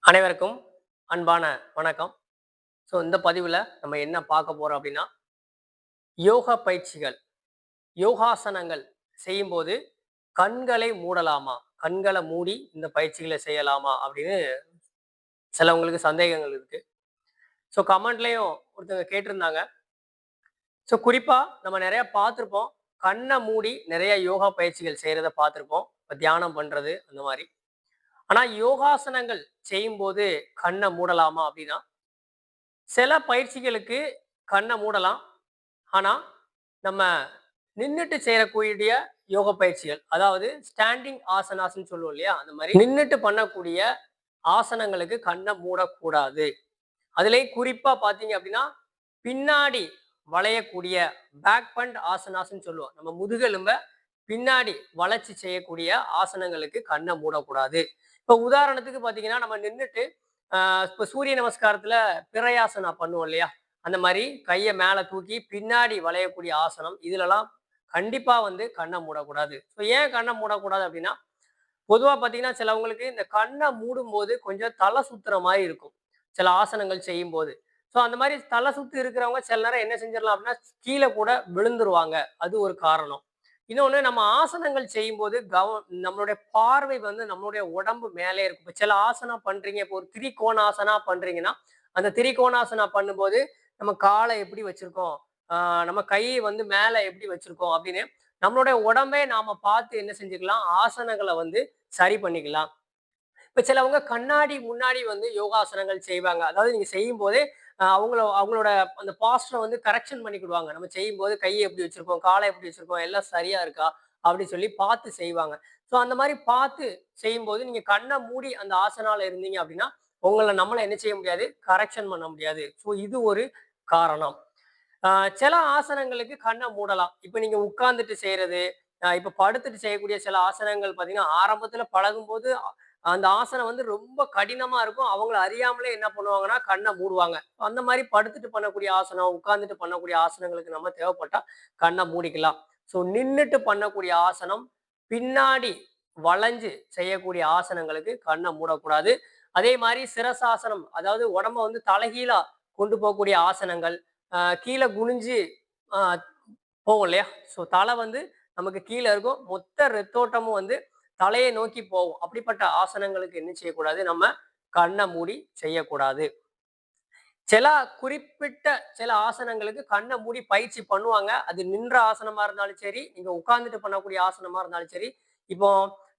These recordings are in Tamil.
அனைவருக்கும் அன்பான வணக்கம். இந்த பதிவில் நம்ம என்ன பார்க்க போறோம் அப்படின்னா, யோகா பயிற்சிகள், யோகாசனங்கள் செய்யும்போது கண்களை மூடலாமா? கண்களை மூடி இந்த பயிற்சிகளை செய்யலாமா? அப்படின்னு சிலவங்களுக்கு சந்தேகங்கள் இருக்கு. கமெண்ட்லயும் ஒருத்தவங்க கேட்டிருந்தாங்க. குறிப்பா நம்ம நிறைய பார்த்துருப்போம். கண்ணை மூடி நிறைய யோகா பயிற்சிகள் செய்யறத பார்த்துருப்போம். இப்போ தியானம் பண்றது அந்த மாதிரி. ஆனா யோகாசனங்கள் செய்யும்போது கண்ணை மூடலாமா அப்படின்னா, சில பயிற்சிகளுக்கு கண்ணை மூடலாம். ஆனா நம்ம நின்னுட்டு செய்யக்கூடிய யோக பயிற்சிகள், அதாவது ஸ்டாண்டிங் ஆசனாஸ்ன்னு சொல்லுவோம் இல்லையா, அந்த மாதிரி நின்னுட்டு பண்ணக்கூடிய ஆசனங்களுக்கு கண்ணை மூடக்கூடாது. அதுலேயும் குறிப்பா பார்த்தீங்க அப்படின்னா, பின்னாடி வளையக்கூடிய பேக் பண்ட் ஆசனாஸ்ன்னு சொல்லுவோம். நம்ம முதுகெலும்ப பின்னாடி வளைச்சு செய்யக்கூடிய ஆசனங்களுக்கு கண்ணை மூடக்கூடாது. இப்போ உதாரணத்துக்கு பார்த்தீங்கன்னா, நம்ம நின்னுட்டு இப்போ சூரிய நமஸ்காரத்துல பிரயாசனா பண்ணுவோம் இல்லையா, அந்த மாதிரி கையை மேலே தூக்கி பின்னாடி வளையக்கூடிய ஆசனம், இதுலலாம் கண்டிப்பா கண்ணை மூடக்கூடாது. ஏன் கண்ணை மூடக்கூடாது அப்படின்னா, பொதுவா பார்த்தீங்கன்னா சிலவங்களுக்கு இந்த கண்ணை மூடும்போது கொஞ்சம் தலை சுத்துற மாதிரி இருக்கும், சில ஆசனங்கள் செய்யும் போது. அந்த மாதிரி தலை சுத்து இருக்கிறவங்க சில நேரம் என்ன செஞ்சிடலாம் அப்படின்னா, கீழே கூட விழுந்துருவாங்க. அது ஒரு காரணம். இன்னொன்னு, நம்ம ஆசனங்கள் செய்யும்போது நம்மளுடைய பார்வை நம்மளுடைய உடம்பு மேலே இருக்கும். இப்போ சில ஆசனம் பண்றீங்க, இப்போ ஒரு திரிகோணாசனா பண்றீங்கன்னா, அந்த திரிகோணாசனா பண்ணும்போது நம்ம காலை எப்படி வச்சிருக்கோம், நம்ம கை மேல எப்படி வச்சிருக்கோம் அப்படின்னு நம்மளுடைய உடம்பே நாம பார்த்து என்ன செஞ்சுக்கலாம், ஆசனங்களை சரி பண்ணிக்கலாம். இப்ப சிலவங்க கண்ணாடி முன்னாடி யோகாசனங்கள் செய்வாங்க. அதாவது நீங்க செய்யும் போதே அவங்களோட அந்த பாஸ்டரை கரெக்ஷன் பண்ணிக்கிடுவாங்க. நம்ம செய்யும் போது கையை எப்படி வச்சிருக்கோம், காலை எப்படி வச்சிருக்கோம், எல்லாம் சரியா இருக்கா அப்படின்னு சொல்லி பார்த்து செய்வாங்க. அந்த மாதிரி பார்த்து செய்யும்போது நீங்க கண்ணை மூடி அந்த ஆசனால இருந்தீங்க அப்படின்னா, உங்களை நம்மள என்ன செய்ய முடியாது, கரெக்ஷன் பண்ண முடியாது. இது ஒரு காரணம். சில ஆசனங்களுக்கு கண்ணை மூடலாம். இப்ப நீங்க உட்கார்ந்துட்டு செய்யறது, இப்ப படுத்துட்டு செய்யக்கூடிய சில ஆசனங்கள் பார்த்தீங்கன்னா, ஆரம்பத்துல பழகும்போது அந்த ஆசனம் ரொம்ப கடினமா இருக்கும். அவங்கள அறியாமலே என்ன பண்ணுவாங்கன்னா, கண்ணை மூடுவாங்க. அந்த மாதிரி படுத்துட்டு பண்ணக்கூடிய ஆசனம், உட்கார்ந்துட்டு பண்ணக்கூடிய ஆசனங்களுக்கு நம்ம தேவைப்பட்டா கண்ணை மூடிக்கலாம். நின்னுட்டு பண்ணக்கூடிய ஆசனம், பின்னாடி வளைஞ்சு செய்யக்கூடிய ஆசனங்களுக்கு கண்ணை மூடக்கூடாது. அதே மாதிரி சிரசாசனம், அதாவது உடம்ப தலைகீழா கொண்டு போகக்கூடிய ஆசனங்கள், கீழே குனிஞ்சு போகும் இல்லையா, தலை நமக்கு கீழே இருக்கும். மொத்த ரத்தோட்டமும் தலையை நோக்கி போகும். அப்படிப்பட்ட ஆசனங்களுக்கு என்ன செய்யக்கூடாது, நம்ம கண்ணை மூடி செய்யக்கூடாது. சில குறிப்பிட்ட சில ஆசனங்களுக்கு கண்ணை மூடி பயிற்சி பண்ணுவாங்க. அது நின்ற ஆசனமா இருந்தாலும் சரி, நீங்க உட்கார்ந்துட்டு பண்ணக்கூடிய ஆசனமா இருந்தாலும் சரி. இப்போ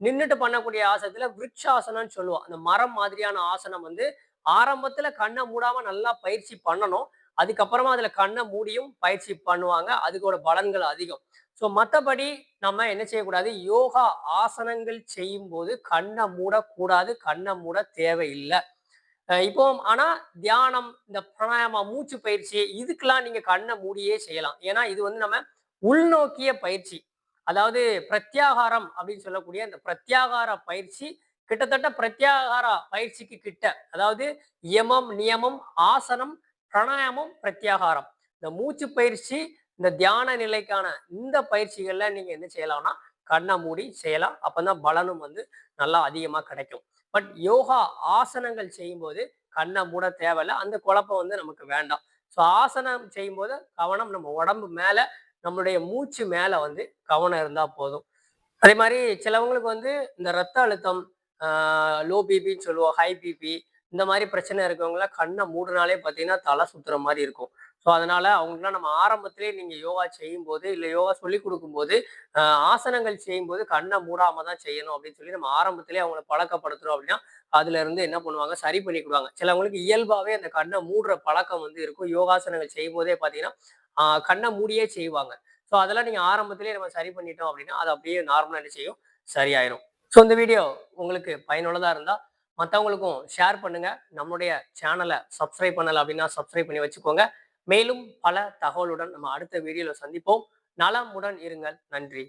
நின்றுட்டு பண்ணக்கூடிய ஆசனத்துல விருட்சாசனம்னு சொல்லுவோம். அந்த மரம் மாதிரியான ஆசனம் ஆரம்பத்துல கண்ணை மூடாம நல்லா பயிற்சி பண்ணணும். அதுக்கப்புறமா அதுல கண்ணை மூடியும் பயிற்சி பண்ணுவாங்க. அதுக்கோட பலன்கள் அதிகம். மற்றபடி நம்ம என்ன செய்யக்கூடாது, யோகா ஆசனங்கள் செய்யும் போது கண்ணை மூடக்கூடாது, கண்ணை மூட தேவையில்லை. இப்போ ஆனா தியானம், இந்த பிராணாயாம மூச்சு பயிற்சி, இதுக்கெல்லாம் நீங்க கண்ணை மூடியே செய்யலாம். ஏன்னா இது நம்ம உள்நோக்கிய பயிற்சி. அதாவது பிரத்யாகாரம் அப்படின்னு சொல்லக்கூடிய அந்த பிரத்யாகார பயிற்சி கிட்டத்தட்ட பிரத்யாகார பயிற்சிக்கு கிட்ட, அதாவது யமம், நியமம், ஆசனம், பிராணாயாமம், பிரத்யாகாரம், இந்த மூச்சு பயிற்சி, இந்த தியான நிலைக்கான இந்த பயிற்சிகள்ல நீங்க என்ன செய்யலாம்னா கண்ணை மூடி செய்யலாம். அப்பதான் பலனும் நல்லா அதிகமா கிடைக்கும். பட் யோகா ஆசனங்கள் செய்யும்போது கண்ணை மூட தேவையில்லை. அந்த குழப்பம் நமக்கு வேண்டாம். ஆசனம் செய்யும்போது கவனம் நம்ம உடம்பு மேல, நம்மளுடைய மூச்சு மேல கவனம் இருந்தா போதும். அதே மாதிரி சிலவங்களுக்கு இந்த ரத்த அழுத்தம், லோ பிபின்னு சொல்லுவோம், ஹை பிபி, இந்த மாதிரி பிரச்சனை இருக்கவங்களாம் கண்ணை மூடுனாலே பார்த்தீங்கன்னா தலை சுத்துற மாதிரி இருக்கும். அதனால அவங்களுக்குலாம் நம்ம ஆரம்பத்திலேயே நீங்க யோகா செய்யும்போது, இல்லை யோகா சொல்லி கொடுக்கும்போது, ஆசனங்கள் செய்யும்போது கண்ணை மூடாம தான் செய்யணும் அப்படின்னு சொல்லி நம்ம ஆரம்பத்திலேயே அவங்கள பழக்கப்படுத்துறோம் அப்படின்னா, அதுல இருந்து என்ன பண்ணுவாங்க, சரி பண்ணிக்கிடுவாங்க. சிலவங்களுக்கு இயல்பாவே அந்த கண்ணை மூடுற பழக்கம் இருக்கும். யோகாசனங்கள் செய்யும் போதே பார்த்தீங்கன்னா கண்ணை மூடியே செய்வாங்க. அதெல்லாம் நீங்க ஆரம்பத்திலேயே நம்ம சரி பண்ணிட்டோம் அப்படின்னா, அது அப்படியே நார்மலா என்ன செய்யும், சரியாயிரும். இந்த வீடியோ உங்களுக்கு பயனுள்ளதா இருந்தா மற்றவங்களுக்கும் ஷேர் பண்ணுங்க. நம்மளுடைய சேனலை சப்ஸ்கிரைப் பண்ணல அப்படின்னா சப்ஸ்கிரைப் பண்ணி வச்சுக்கோங்க. மேலும் பல தகவலுடன் நம்ம அடுத்த வீடியோல சந்திப்போம். நலமுடன் இருங்கள். நன்றி.